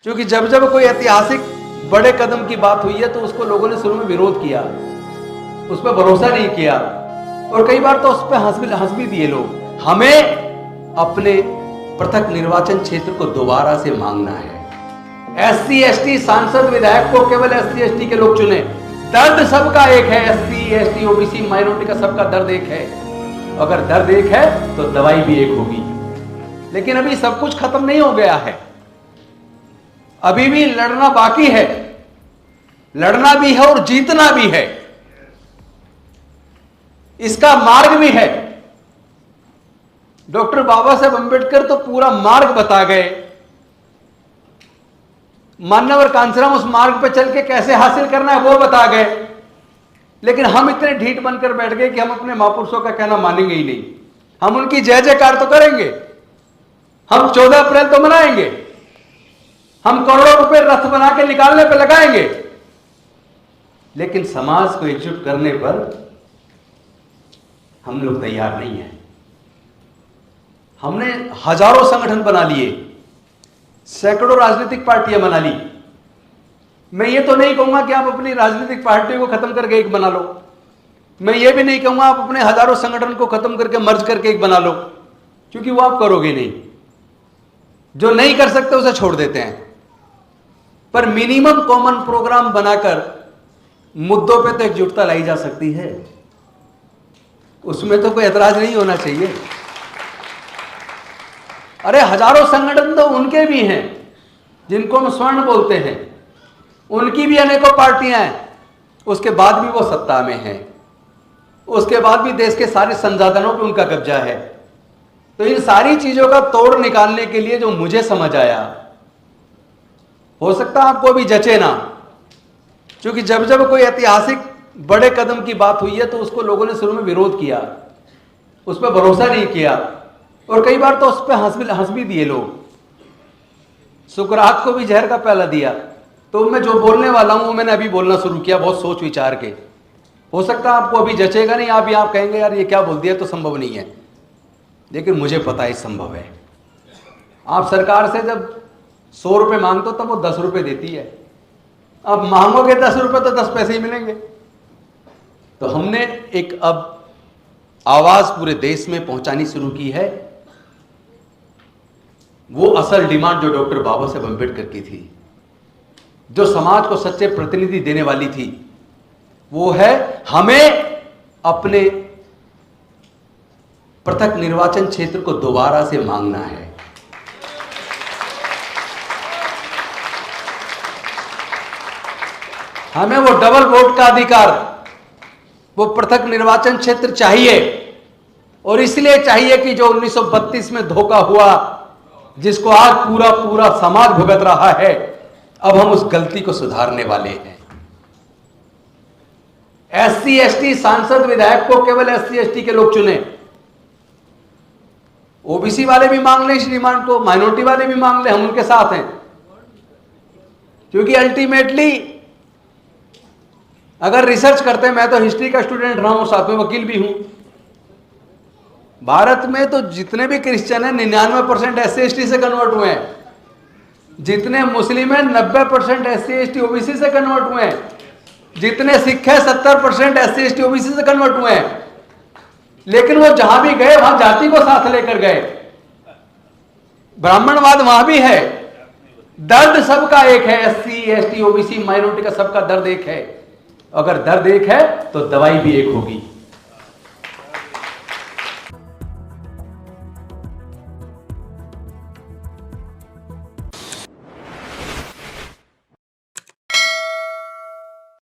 क्योंकि जब जब कोई ऐतिहासिक बड़े कदम की बात हुई है तो उसको लोगों ने शुरू में विरोध किया, उस पर भरोसा नहीं किया और कई बार तो उस पर हंस भी दिए लोग। हमें अपने पृथक निर्वाचन क्षेत्र को दोबारा से मांगना है। एससी एसटी सांसद विधायक को केवल एससी एसटी के लोग चुने। दर्द सबका एक है, एससी एसटी ओबीसी माइनॉरिटी का सबका दर्द एक है। अगर दर्द एक है तो दवाई भी एक होगी। लेकिन अभी सब कुछ खत्म नहीं हो गया है, अभी भी लड़ना बाकी है, लड़ना भी है और जीतना भी है। इसका मार्ग भी है। डॉक्टर बाबा साहेब अंबेडकर तो पूरा मार्ग बता गए, मानव कांचराम उस मार्ग पर चल के कैसे हासिल करना है वो बता गए। लेकिन हम इतने ढीठ बनकर बैठ गए कि हम अपने महापुरुषों का कहना मानेंगे ही नहीं। हम उनकी जय जयकार तो करेंगे, हम 14 अप्रैल तो मनाएंगे, हम करोड़ों रुपए रथ बना के निकालने पर लगाएंगे, लेकिन समाज को एकजुट करने पर हम लोग तैयार नहीं हैं। हमने हजारों संगठन बना लिए, सैकड़ों राजनीतिक पार्टियां बना ली। मैं ये तो नहीं कहूंगा कि आप अपनी राजनीतिक पार्टियों को खत्म करके एक बना लो, मैं ये भी नहीं कहूंगा आप अपने हजारों संगठन को खत्म करके मर्ज करके एक बना लो, क्योंकि वो आप करोगे नहीं। जो नहीं कर सकते उसे छोड़ देते हैं। पर मिनिमम कॉमन प्रोग्राम बनाकर मुद्दों पे तो एकजुटता लाई जा सकती है, उसमें तो कोई ऐतराज नहीं होना चाहिए। अरे हजारों संगठन तो उनके भी हैं जिनको हम स्वर्ण बोलते हैं, उनकी भी अनेकों पार्टियां हैं, उसके बाद भी वो सत्ता में हैं, उसके बाद भी देश के सारे संसाधनों पे उनका कब्जा है। तो इन सारी चीजों का तोड़ निकालने के लिए जो मुझे समझ आया, हो सकता है आपको भी जचे ना, क्योंकि जब जब कोई ऐतिहासिक बड़े कदम की बात हुई है तो उसको लोगों ने शुरू में विरोध किया, उस पर भरोसा नहीं किया और कई बार तो उस पर हंस भी दिए लोग। सुकरात को भी जहर का प्याला दिया। तो मैं जो बोलने वाला हूं वो मैंने अभी बोलना शुरू किया, बहुत सोच विचार के। हो सकता है आपको अभी जचेगा नहीं, आप कहेंगे यार ये क्या बोल दिया, तो संभव नहीं है, लेकिन मुझे पता है संभव है। आप सरकार से जब 100 रुपए मांगते हो तब वो 10 रुपए देती है, अब मांगोगे 10 रुपए तो 10 पैसे ही मिलेंगे। तो हमने एक अब आवाज पूरे देश में पहुंचानी शुरू की है। वो असल डिमांड जो डॉक्टर बाबा साहेब अंबेडकर की थी, जो समाज को सच्चे प्रतिनिधि देने वाली थी, वो है हमें अपने पृथक निर्वाचन क्षेत्र को दोबारा से मांगना है। हमें वो डबल वोट का अधिकार, वो पृथक निर्वाचन क्षेत्र चाहिए। और इसलिए चाहिए कि जो 1932 में धोखा हुआ, जिसको आज पूरा पूरा समाज भुगत रहा है, अब हम उस गलती को सुधारने वाले हैं। एससी एसटी सांसद विधायक को केवल एससी एसटी के लोग चुने। ओबीसी वाले भी मांग लें इस डिमांड को, माइनॉरिटी वाले भी मांग लें, हम उनके साथ हैं। क्योंकि अल्टीमेटली अगर रिसर्च करते हैं, मैं तो हिस्ट्री का स्टूडेंट रहा हूं, साथ में वकील भी हूं। भारत में तो जितने भी क्रिश्चियन हैं 99% एससी एसटी से कन्वर्ट हुए हैं, जितने मुस्लिम हैं 90% एससी एसटी ओबीसी से कन्वर्ट हुए हैं, जितने सिख हैं 70% एससी एसटी ओबीसी से कन्वर्ट हुए हैं। लेकिन वो जहां भी गए वहां जाति को साथ लेकर गए। ब्राह्मणवाद वहां भी है। दर्द सबका एक है, एससी एसटी ओबीसी माइनॉरिटी का सबका दर्द एक है। अगर दर्द एक है तो दवाई भी एक होगी।